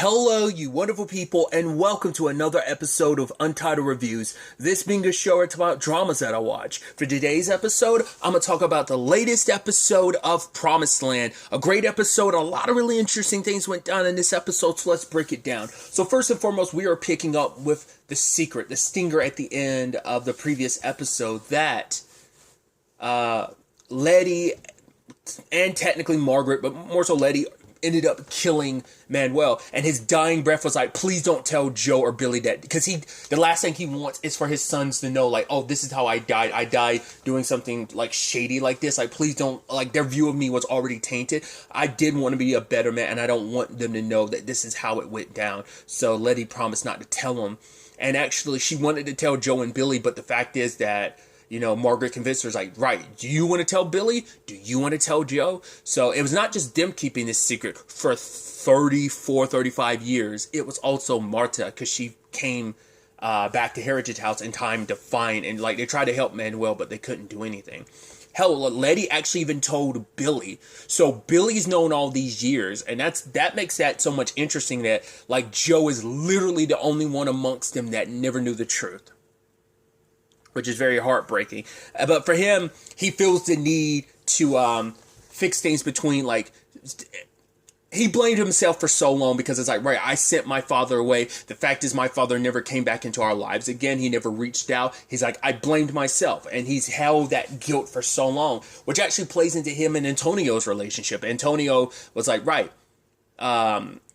Hello, you wonderful people, and welcome to another episode of Untitled Reviews. This being a show it's about dramas that I watch. For today's episode, I'm going to talk about the latest episode of Promised Land. A great episode, a lot of really interesting things went down in this episode, so let's break it down. So first and foremost, we are picking up with the secret, the stinger at the end of the previous episode that Letty, and technically Margaret, but more so Letty, ended up killing Manuel, and his dying breath was like, please don't tell Joe or Billy that, because the last thing he wants is for his sons to know, like, oh, this is how I died doing something like shady like this, like, please don't, like, their view of me was already tainted. I did want to be a better man, and I don't want them to know that this is how it went down. So Letty promised not to tell them, and actually she wanted to tell Joe and Billy, but the fact is that, you know, Margaret convinced her, like, right, do you want to tell Billy? Do you want to tell Joe? So it was not just them keeping this secret for 35 years. It was also Marta, because she came back to Heritage House in time to find, and, like, they tried to help Manuel, but they couldn't do anything. Hell, Letty actually even told Billy. So Billy's known all these years, and that makes that so much interesting that, like, Joe is literally the only one amongst them that never knew the truth, which is very heartbreaking. But for him, he feels the need to fix things between, like, he blamed himself for so long because it's like, right, I sent my father away. The fact is my father never came back into our lives again. He never reached out. He's like, I blamed myself. And he's held that guilt for so long, which actually plays into him and Antonio's relationship. Antonio was like, right,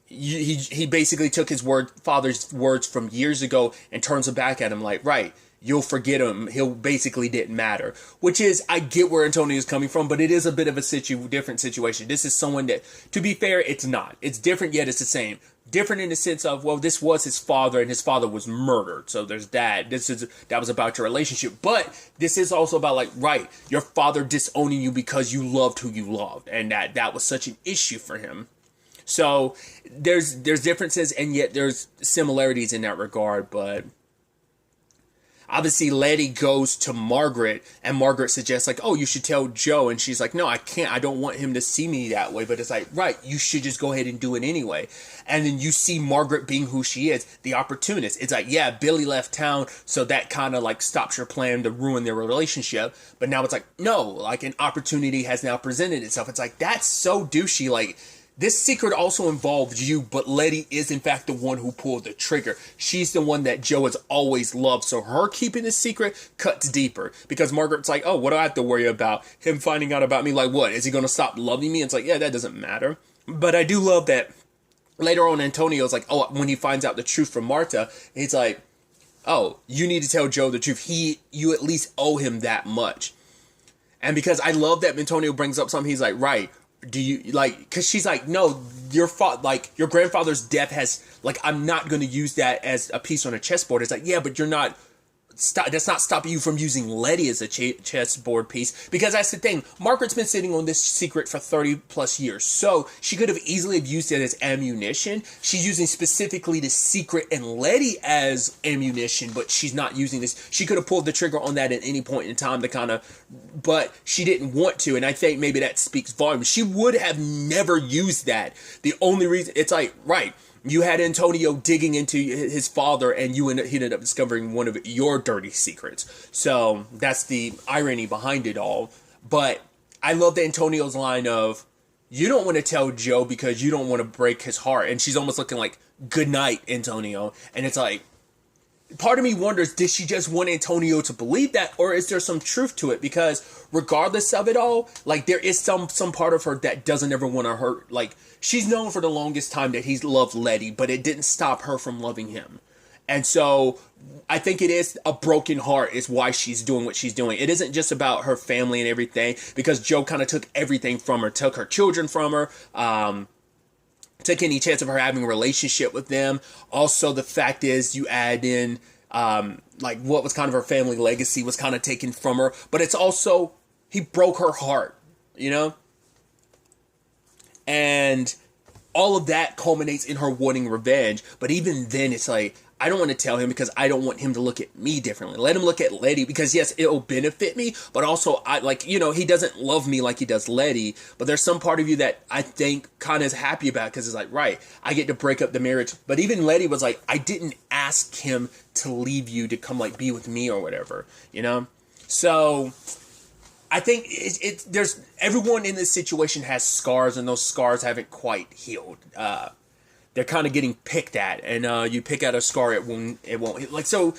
he basically took his father's words from years ago and turns them back at him like, right, you'll forget him. He'll basically didn't matter. Which is, I get where Antonio's coming from, but it is a bit of a different situation. This is someone that, to be fair, it's not. It's different, yet it's the same. Different in the sense of, well, this was his father, and his father was murdered. So there's that. That was about your relationship. But this is also about, like, right, your father disowning you because you loved who you loved. And that was such an issue for him. So there's differences, and yet there's similarities in that regard, but obviously, Letty goes to Margaret, and Margaret suggests, like, oh, you should tell Joe. And she's like, no, I can't. I don't want him to see me that way. But it's like, right, you should just go ahead and do it anyway. And then you see Margaret being who she is, the opportunist. It's like, yeah, Billy left town, so that kind of, like, stops your plan to ruin their relationship. But now it's like, no, like, an opportunity has now presented itself. It's like, that's so douchey. Like, this secret also involves you, but Letty is in fact the one who pulled the trigger. She's the one that Joe has always loved. So her keeping the secret cuts deeper, because Margaret's like, oh, what do I have to worry about? Him finding out about me? Like, what? Is he going to stop loving me? It's like, yeah, that doesn't matter. But I do love that later on Antonio's like, oh, when he finds out the truth from Marta, he's like, oh, you need to tell Joe the truth. You at least owe him that much. And because I love that Antonio brings up something, he's like, right, do you, like, because she's like, no, your grandfather's death has, like, I'm not going to use that as a piece on a chessboard. It's like, yeah, but you're not, that's not stopping you from using Letty as a chessboard piece, because that's the thing. Margaret's been sitting on this secret for 30 plus years, so she could have easily have used it as ammunition. She's using specifically the secret and Letty as ammunition, but she's not using this. She could have pulled the trigger on that at any point in time to kind of, but she didn't want to, and I think maybe that speaks volumes. She would have never used that. The only reason, it's like, right, you had Antonio digging into his father, and he ended up discovering one of your dirty secrets. So that's the irony behind it all. But I love the Antonio's line of, you don't want to tell Joe because you don't want to break his heart. And she's almost looking like, good night, Antonio. And it's like, part of me wonders, did she just want Antonio to believe that, or is there some truth to it? Because regardless of it all, like, there is some part of her that doesn't ever want to hurt. Like, she's known for the longest time that he's loved Letty, but it didn't stop her from loving him. And so I think it is a broken heart is why she's doing what she's doing. It isn't just about her family and everything, because Joe kind of took everything from her, took her children from her, took any chance of her having a relationship with them. Also, the fact is, you add in, like, what was kind of her family legacy was kind of taken from her. But it's also, he broke her heart, you know? And all of that culminates in her wanting revenge. But even then, it's like, I don't want to tell him because I don't want him to look at me differently. Let him look at Letty because, yes, it'll benefit me, but also, he doesn't love me like he does Letty, but there's some part of you that I think kind of is happy about because it's like, right, I get to break up the marriage. But even Letty was like, I didn't ask him to leave you to come, be with me or whatever, So I think there's everyone in this situation has scars, and those scars haven't quite healed. They're kind of getting picked at, and you pick at a scar, it won't hit. So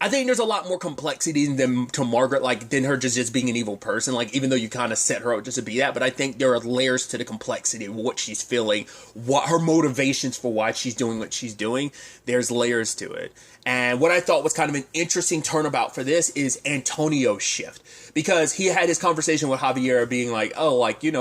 I think there's a lot more complexity to Margaret, than her just being an evil person. Even though you kind of set her out just to be that, but I think there are layers to the complexity of what she's feeling, what her motivations for why she's doing what she's doing. There's layers to it. And what I thought was kind of an interesting turnabout for this is Antonio's shift. Because he had his conversation with Javier being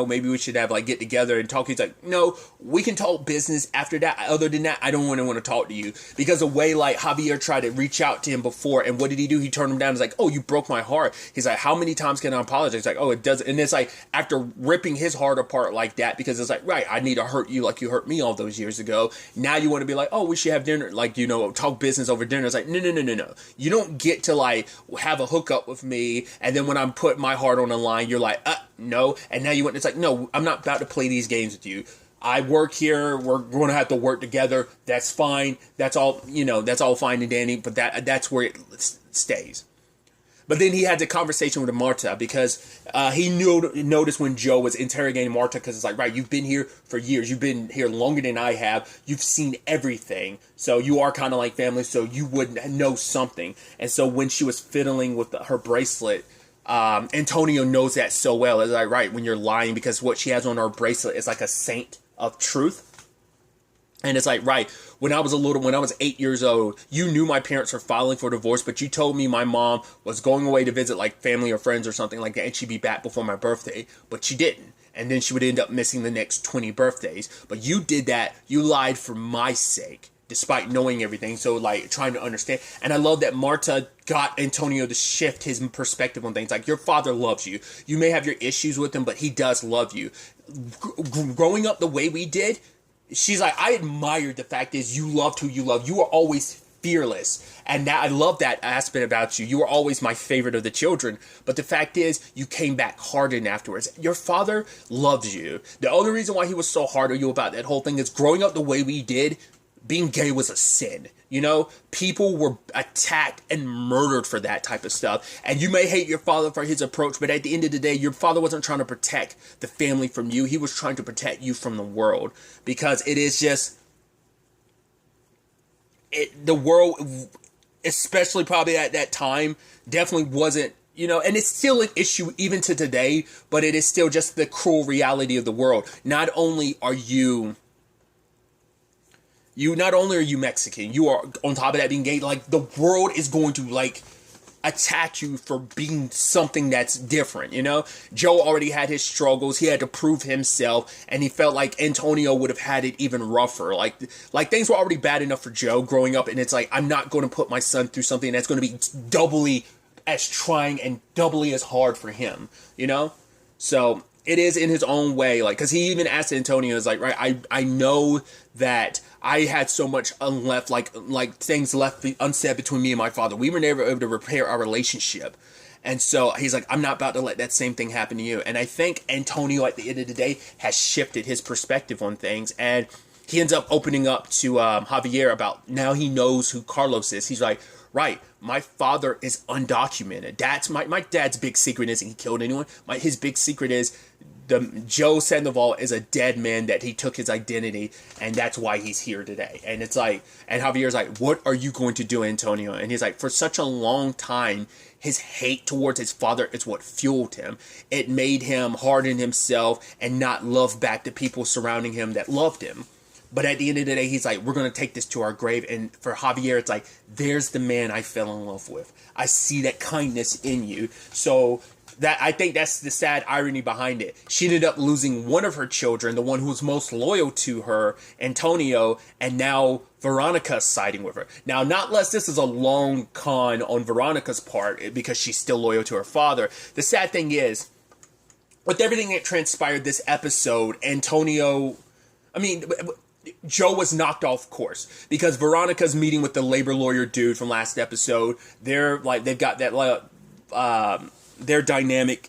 maybe we should have get together and talk. He's like, no, we can talk business after that. Other than that, I don't want to talk to you. Because the way Javier tried to reach out to him before, and what did he do? He turned him down. He's like, oh, you broke my heart. He's like, how many times can I apologize? He's like, oh, it doesn't. And it's after ripping his heart apart like that, because it's right, I need to hurt you like you hurt me all those years ago. Now you want to be like, oh, we should have dinner, talk business over dinner. It's like, no. You don't get to have a hookup with me, and then when I'm putting my heart on the line, you're like, no. And now you want, it's like, no, I'm not about to play these games with you. I work here. We're going to have to work together. That's fine. That's all, that's all fine and dandy, but that's where it stays. But then he had the conversation with Marta because he noticed when Joe was interrogating Marta, because it's like, right, you've been here for years. You've been here longer than I have. You've seen everything. So you are kind of like family, so you would know something. And so when she was fiddling with her bracelet, Antonio knows that so well. It's like, right, when you're lying, because what she has on her bracelet is like a saint of truth. And it's like, right, when I was 8 years old, you knew my parents were filing for divorce, but you told me my mom was going away to visit family or friends or something like that, and she'd be back before my birthday, but she didn't. And then she would end up missing the next 20 birthdays. But you did that. You lied for my sake, despite knowing everything. So trying to understand. And I love that Marta got Antonio to shift his perspective on things. Your father loves you. You may have your issues with him, but he does love you. Growing up the way we did, she's like, I admired the fact is you loved who you loved. You were always fearless. And I love that aspect about you. You were always my favorite of the children. But the fact is, you came back hardened afterwards. Your father loves you. The only reason why he was so hard on you about that whole thing is growing up the way we did, being gay was a sin. People were attacked and murdered for that type of stuff. And you may hate your father for his approach, but at the end of the day, your father wasn't trying to protect the family from you. He was trying to protect you from the world. Because it is just, the world, especially probably at that time, definitely wasn't, and it's still an issue even to today, but it is still just the cruel reality of the world. Not only are you Mexican, you are, on top of that, being gay. The world is going to, attack you for being something that's different, Joe already had his struggles. He had to prove himself, and he felt like Antonio would have had it even rougher. Things were already bad enough for Joe growing up, and it's like, I'm not going to put my son through something that's going to be doubly as trying and doubly as hard for him, So it is in his own way, because he even asked Antonio, is like, right, I know that I had so much left, things left unsaid between me and my father. We were never able to repair our relationship. And so he's like, I'm not about to let that same thing happen to you. And I think Antonio, at the end of the day, has shifted his perspective on things. And he ends up opening up to Javier about, now he knows who Carlos is. He's like, right, my father is undocumented. That's my dad's big secret isn't he killed anyone. His big secret is Joe Sandoval is a dead man, that he took his identity, and that's why he's here today. And it's like, and Javier's like, what are you going to do, Antonio? And he's like, for such a long time, his hate towards his father is what fueled him. It made him harden himself and not love back the people surrounding him that loved him. But at the end of the day, he's like, we're going to take this to our grave. And for Javier, it's like, there's the man I fell in love with. I see that kindness in you. So that, I think that's the sad irony behind it. She ended up losing one of her children, the one who was most loyal to her, Antonio, and now Veronica's siding with her. Now, not less this is a long con on Veronica's part, because she's still loyal to her father. The sad thing is, with everything that transpired this episode, Joe was knocked off course because Veronica's meeting with the labor lawyer dude from last episode. They've got that their dynamic.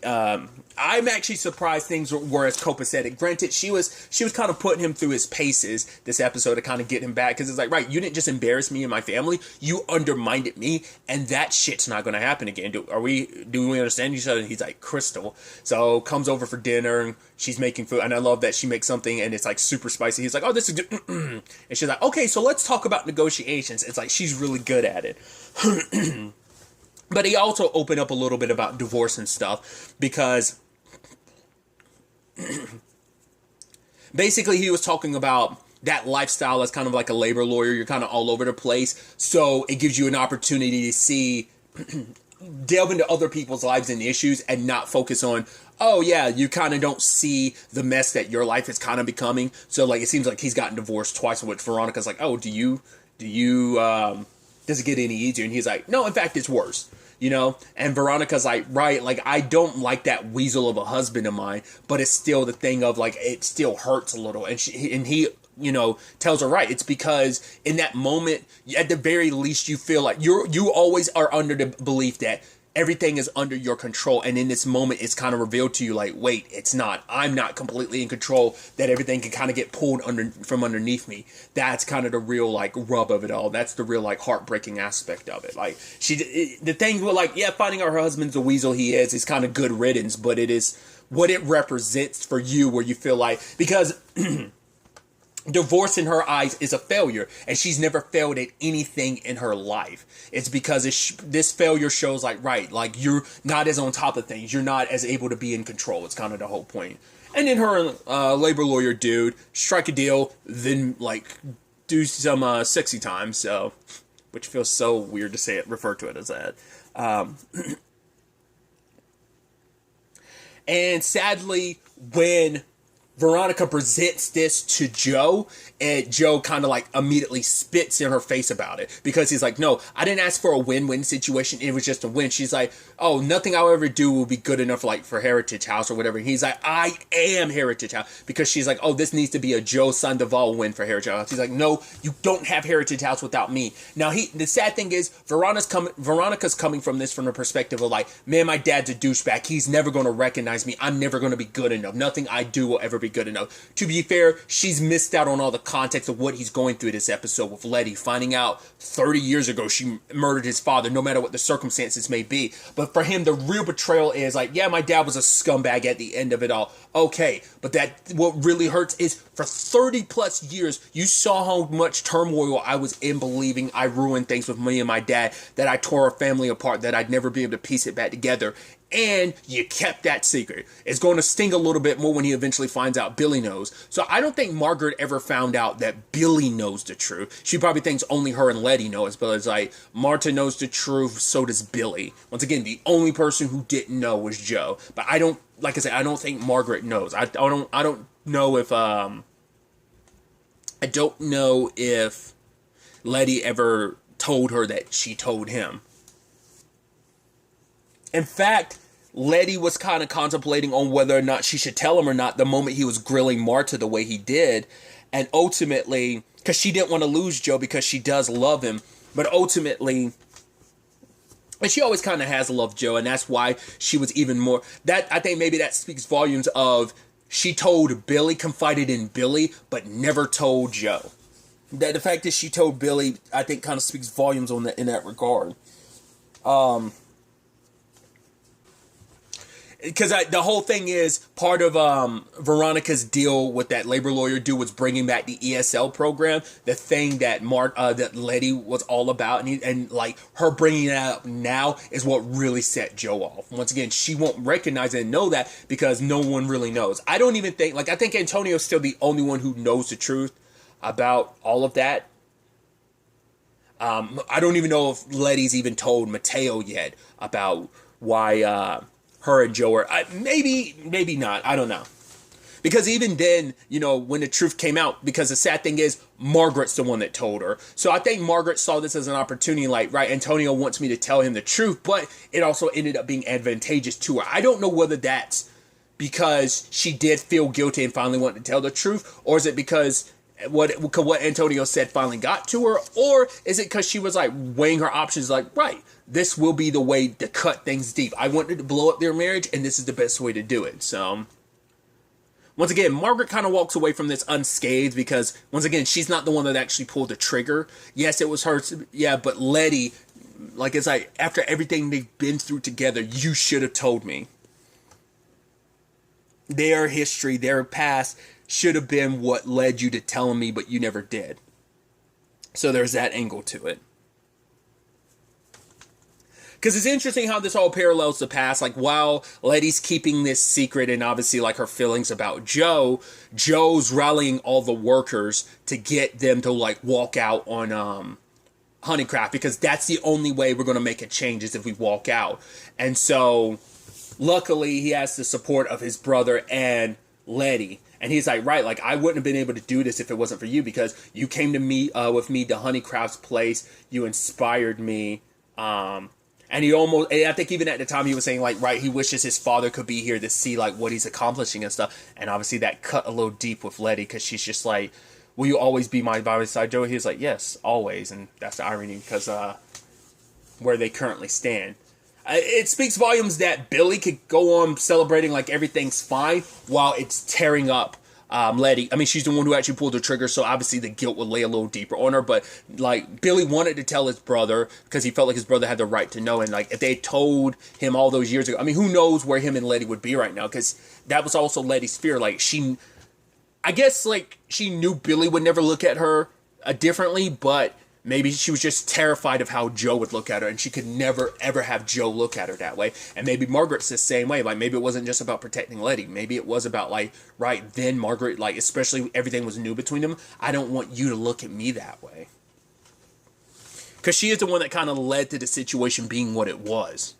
I'm actually surprised things were as copacetic. Granted, she was kind of putting him through his paces this episode to kind of get him back, because it's like, right, you didn't just embarrass me and my family, you undermined me, and that shit's not going to happen again. Do we understand each other? And he's like, Crystal. So comes over for dinner, and she's making food, and I love that she makes something and it's like super spicy. He's like, oh, this is good. And she's like, okay, so let's talk about negotiations. It's like she's really good at it. But he also opened up a little bit about divorce and stuff, because basically he was talking about that lifestyle as kind of like a labor lawyer. You're kind of all over the place, so it gives you an opportunity to see delve into other people's lives and issues, and not focus on, oh yeah, you kind of don't see the mess that your life is kind of becoming. So like, it seems like he's gotten divorced twice, which Veronica's like, oh, do you does it get any easier? And he's like, no, in fact, it's worse. And Veronica's like, right, like, I don't like that weasel of a husband of mine, but it's still the thing of like, it still hurts a little. And he tells her, right, it's because in that moment, at the very least, you feel like you always are under the belief that everything is under your control. And in this moment, it's kind of revealed to you like, wait, it's not. I'm not completely in control, that everything can kind of get pulled from underneath me. That's kind of the real like rub of it all. That's the real like heartbreaking aspect of it. Like the thing with like, yeah, finding out her husband's the weasel he is kind of good riddance, but it is what it represents for you, where you feel like, because divorce in her eyes is a failure, and she's never failed at anything in her life. It's because this failure shows like, right, like you're not as on top of things, you're not as able to be in control. It's kind of the whole point. And then her labor lawyer dude strike a deal, then like do some sexy time, so, which feels so weird to say it, refer to it as that. And sadly, when Veronica presents this to Joe, and Joe kind of like immediately spits in her face about it, because he's like, no, I didn't ask for a win-win situation. It was just a win. She's like, oh, nothing I'll ever do will be good enough like for Heritage House or whatever. And he's like, I am Heritage House, because she's like, oh, this needs to be a Joe Sandoval win for Heritage House. He's like, no, you don't have Heritage House without me. Now the sad thing is, Veronica's coming from this from the perspective of like, man, my dad's a douchebag. He's never going to recognize me. I'm never going to be good enough. Nothing I do will ever be good enough. To be fair, she's missed out on all the context of what he's going through this episode with Letty, finding out 30 years ago she murdered his father, no matter what the circumstances may be. But for him, the real betrayal is like, yeah, my dad was a scumbag at the end of it all. Okay, but what really hurts is for 30 plus years, you saw how much turmoil I was in, believing I ruined things with me and my dad, that I tore our family apart, that I'd never be able to piece it back together. And you kept that secret. It's going to sting a little bit more when he eventually finds out Billy knows. So I don't think Margaret ever found out that Billy knows the truth. She probably thinks only her and Letty know, as well as like, Marta knows the truth, so does Billy. Once again, the only person who didn't know was Joe. But I don't, like I said, I don't think Margaret knows. I don't know if Letty ever told her that she told him. In fact, Letty was kind of contemplating on whether or not she should tell him or not the moment he was grilling Marta the way he did. And ultimately, because she didn't want to lose Joe, because she does love him. But ultimately, and she always kind of has loved Joe, and that's why she was even more... I think maybe that speaks volumes of she told Billy, confided in Billy, but never told Joe. That the fact that she told Billy, I think, kind of speaks volumes on that in that regard. Because the whole thing is, part of Veronica's deal with that labor lawyer dude was bringing back the ESL program, the thing that that Letty was all about, and like her bringing it up now is what really set Joe off. Once again, she won't recognize it and know that because no one really knows. I don't even think, I think Antonio's still the only one who knows the truth about all of that. I don't even know if Letty's even told Mateo yet about why her and Joe are, maybe not, I don't know. Because even then, when the truth came out, because the sad thing is, Margaret's the one that told her. So I think Margaret saw this as an opportunity, like, right, Antonio wants me to tell him the truth, but it also ended up being advantageous to her. I don't know whether that's because she did feel guilty and finally wanted to tell the truth? Or is it because what Antonio said finally got to her? Or is it because she was like weighing her options, like, right, this will be the way to cut things deep. I wanted to blow up their marriage, and this is the best way to do it. So, once again, Margaret kind of walks away from this unscathed because, once again, she's not the one that actually pulled the trigger. Yes, it was her, yeah, but Letty, like, it's like, after everything they've been through together, you should have told me. Their history, their past should have been what led you to telling me, but you never did. So there's that angle to it. Because it's interesting how this all parallels the past. Like, while Letty's keeping this secret and obviously, like, her feelings about Joe, Joe's rallying all the workers to get them to, like, walk out on Honeycraft, because that's the only way we're going to make a change is if we walk out. And so, luckily, he has the support of his brother and Letty. And he's like, right, like, I wouldn't have been able to do this if it wasn't for you, because you came to me with me to Honeycraft's place. You inspired me. And he almost, I think even at the time he was saying, like, right, he wishes his father could be here to see, like, what he's accomplishing and stuff. And obviously that cut a little deep with Letty, because she's just like, will you always be by my side, Joe? He's like, yes, always. And that's the irony, because where they currently stand. It speaks volumes that Billy could go on celebrating like everything's fine while it's tearing up Letty. I mean, she's the one who actually pulled the trigger, so obviously the guilt would lay a little deeper on her. But like, Billy wanted to tell his brother because he felt like his brother had the right to know. And like, if they had told him all those years ago, I mean, who knows where him and Letty would be right now? Because that was also Letty's fear. Like, I guess like she knew Billy would never look at her differently, but maybe she was just terrified of how Joe would look at her, and she could never, ever have Joe look at her that way. And maybe Margaret's the same way. Like, maybe it wasn't just about protecting Letty. Maybe it was about, like, right then, Margaret, like, especially everything was new between them. I don't want you to look at me that way. Because she is the one that kind of led to the situation being what it was.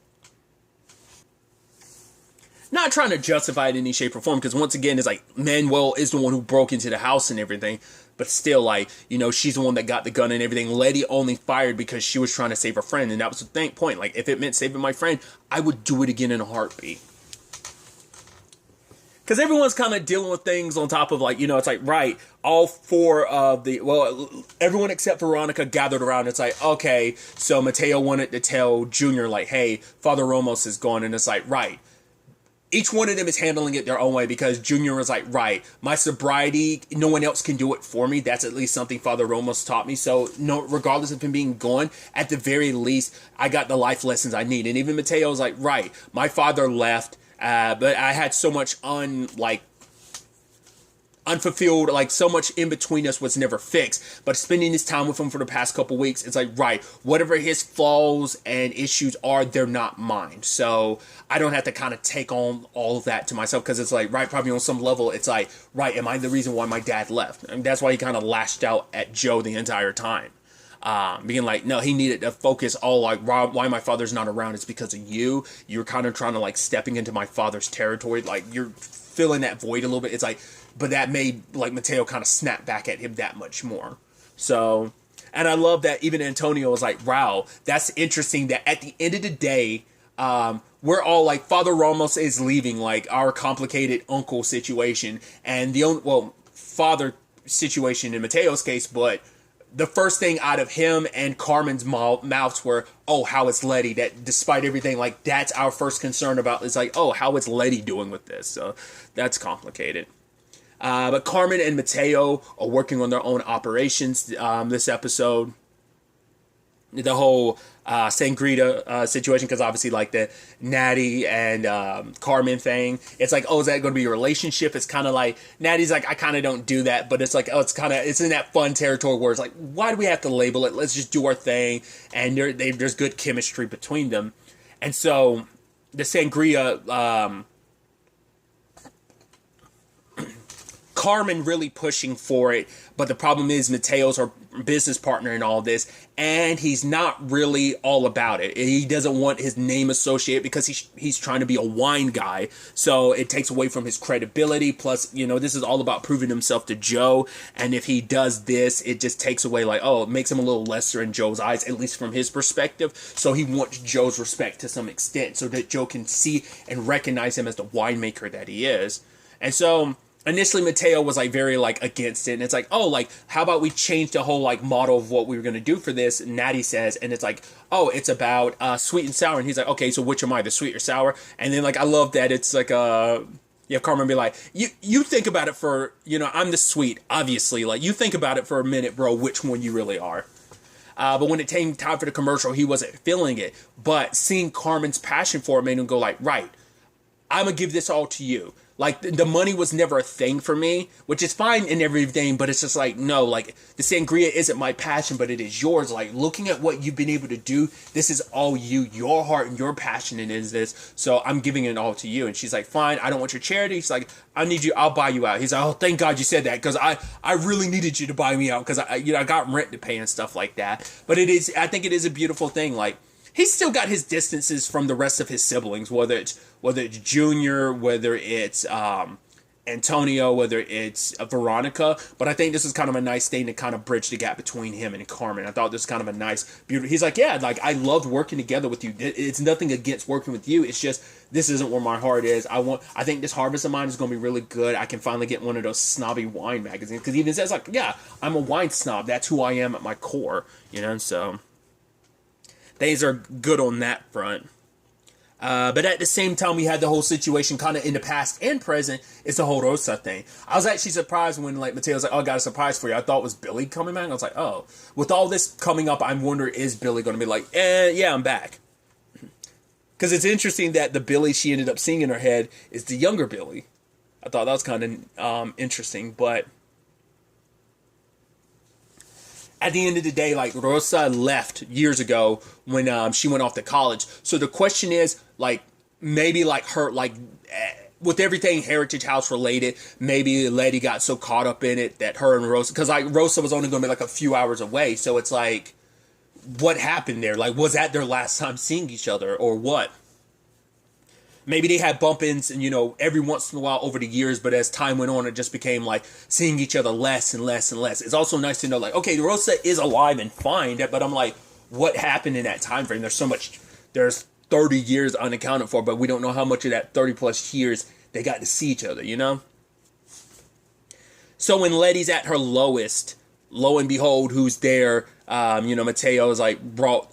Not trying to justify it in any shape or form, because once again, it's like, Manuel is the one who broke into the house and everything. But still, like, you know, she's the one that got the gun and everything. Letty only fired because she was trying to save her friend. And that was the point. Like, if it meant saving my friend, I would do it again in a heartbeat. Because everyone's kind of dealing with things on top of, like, you know, it's like, right, all four of everyone except Veronica gathered around. It's like, okay, so Mateo wanted to tell Junior, like, hey, Father Ramos is gone. And it's like, right. Each one of them is handling it their own way, because Junior was like, right, my sobriety, no one else can do it for me. That's at least something Father Ramos taught me. So, no, regardless of him being gone, at the very least, I got the life lessons I need. And even Mateo was like, right, my father left, but I had so much unfulfilled, like, so much in between us was never fixed. But spending this time with him for the past couple weeks, it's like, right, whatever his flaws and issues are, they're not mine. So I don't have to kind of take on all of that to myself, because it's like, right, probably on some level, it's like, right, am I the reason why my dad left? And that's why he kind of lashed out at Joe the entire time. Being like, no, he needed to focus all, like, why my father's not around is because of you. You're kind of trying to, like, stepping into my father's territory. Like, you're filling that void a little bit. It's like, but that made, like, Mateo kind of snap back at him that much more. So, and I love that even Antonio was like, wow, that's interesting that at the end of the day, we're all like, Father Ramos is leaving, like, our complicated uncle situation, and father situation in Mateo's case, but the first thing out of him and Carmen's mouths were, oh, how is Letty? That despite everything, like, that's our first concern about, it's like, oh, how is Letty doing with this? So that's complicated. But Carmen and Mateo are working on their own operations this episode. The whole sangria situation, because obviously, like, the Natty and Carmen thing, it's like, oh, is that going to be a relationship? It's kind of like, Natty's like, I kind of don't do that, but it's like, oh, it's in that fun territory where it's like, why do we have to label it? Let's just do our thing, and there's good chemistry between them. And so the sangria, Carmen really pushing for it, but the problem is Mateo's her business partner in all this, and he's not really all about it. He doesn't want his name associated because he's trying to be a wine guy, so it takes away from his credibility. Plus, this is all about proving himself to Joe, and if he does this, it just takes away, like, it makes him a little lesser in Joe's eyes, at least from his perspective. So he wants Joe's respect to some extent so that Joe can see and recognize him as the winemaker that he is. And so initially Mateo was like very like against it, and it's like, how about we change the whole like model of what we were going to do for this? And Natty says, and it's like, it's about sweet and sour, and he's like, okay, so which am I, the sweet or sour? And then like I love that it's like Carmen be like, you think about it for, I'm the sweet, obviously, like you think about it for a minute, bro, which one you really are. But when it came time for the commercial, he wasn't feeling it, but seeing Carmen's passion for it made him go like, right, I'm gonna give this all to you. Like, the money was never a thing for me, which is fine and everything, but it's just like, no, like, the sangria isn't my passion, but it is yours. Like, looking at what you've been able to do, this is all you, your heart and your passion is this, so I'm giving it all to you. And she's like, fine, I don't want your charity. She's like, I need you, I'll buy you out. He's like, oh, thank God you said that, because I really needed you to buy me out, because I got rent to pay and stuff like that. But I think it is a beautiful thing, like, he's still got his distances from the rest of his siblings, whether it's Junior, whether it's Antonio, whether it's Veronica. But I think this is kind of a nice thing to kind of bridge the gap between him and Carmen. I thought this was kind of a nice, beautiful. He's like, yeah, like, I loved working together with you. It's nothing against working with you. It's just, this isn't where my heart is. I think this harvest of mine is going to be really good. I can finally get one of those snobby wine magazines, because he even says like, yeah, I'm a wine snob. That's who I am at my core, so things are good on that front. But at the same time, we had the whole situation kind of in the past and present. It's the whole Rosa thing. I was actually surprised when like Mateo was like, I got a surprise for you. I thought it was Billy coming back. I was like, with all this coming up, I wonder, is Billy going to be like, yeah, I'm back? Because it's interesting that the Billy she ended up seeing in her head is the younger Billy. I thought that was kind of interesting, but at the end of the day, like, Rosa left years ago when she went off to college. So the question is, like, maybe like her, like, with everything Heritage House related, maybe Letty got so caught up in it that her and Rosa, because like Rosa was only going to be like a few hours away. So it's like, what happened there? Like, was that their last time seeing each other or what? Maybe they had bump-ins and, every once in a while over the years, but as time went on, it just became like seeing each other less and less and less. It's also nice to know, like, okay, Rosa is alive and fine, but I'm like, what happened in that time frame? There's 30 years unaccounted for, but we don't know how much of that 30 plus years they got to see each other, So when Letty's at her lowest, lo and behold, who's there? Mateo is like brought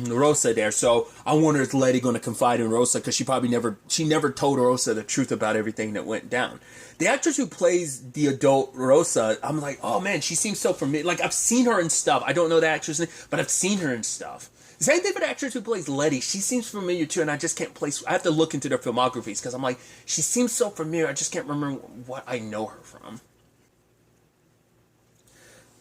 Rosa there. So I wonder, is Letty going to confide in Rosa, because she never told Rosa the truth about everything that went down. The actress who plays the adult Rosa, I'm like, oh man, she seems so familiar. Like, I've seen her in stuff. I don't know the actress name, but I've seen her in stuff. The same thing for the actress who plays Letty. She seems familiar too, and I just can't place. I have to look into their filmographies, because I'm like, she seems so familiar. I just can't remember what I know her from.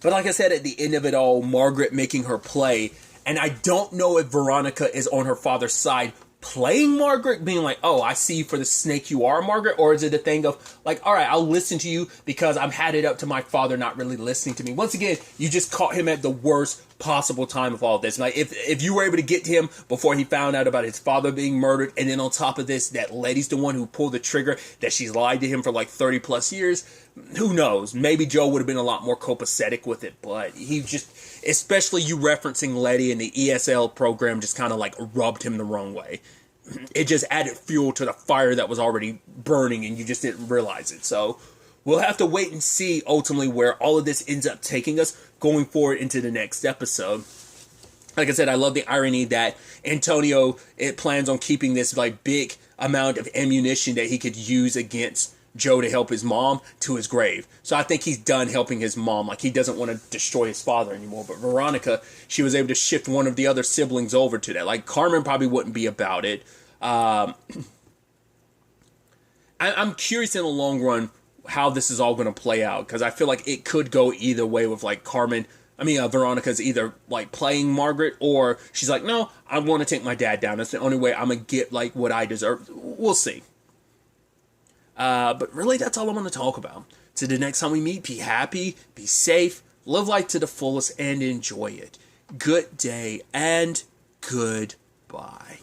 But like I said, at the end of it all, Margaret making her play. And I don't know if Veronica is on her father's side playing Margaret, being like, oh, I see you for the snake you are, Margaret, or is it a thing of like, all right, I'll listen to you because I've had it up to my father not really listening to me. Once again, you just caught him at the worst possible time of all this. Like, if you were able to get to him before he found out about his father being murdered, and then on top of this, that Letty's the one who pulled the trigger, that she's lied to him for like 30 plus years, who knows? Maybe Joe would have been a lot more copacetic with it, but he just, especially you referencing Letty and the ESL program, just kind of like rubbed him the wrong way. It just added fuel to the fire that was already burning, and you just didn't realize it. So we'll have to wait and see ultimately where all of this ends up taking us going forward into the next episode. Like I said, I love the irony that Antonio plans on keeping this like big amount of ammunition that he could use against Joe to help his mom to his grave. So I think he's done helping his mom. Like, he doesn't want to destroy his father anymore. But Veronica, she was able to shift one of the other siblings over to that. Like, Carmen probably wouldn't be about it. I'm curious in the long run how this is all going to play out, because I feel like it could go either way with like Veronica's either like playing Margaret, or she's like, no, I want to take my dad down. That's the only way I'm going to get like what I deserve. We'll see. But really, that's all I want to talk about. Till the next time we meet, be happy, be safe, live life to the fullest, and enjoy it. Good day and goodbye.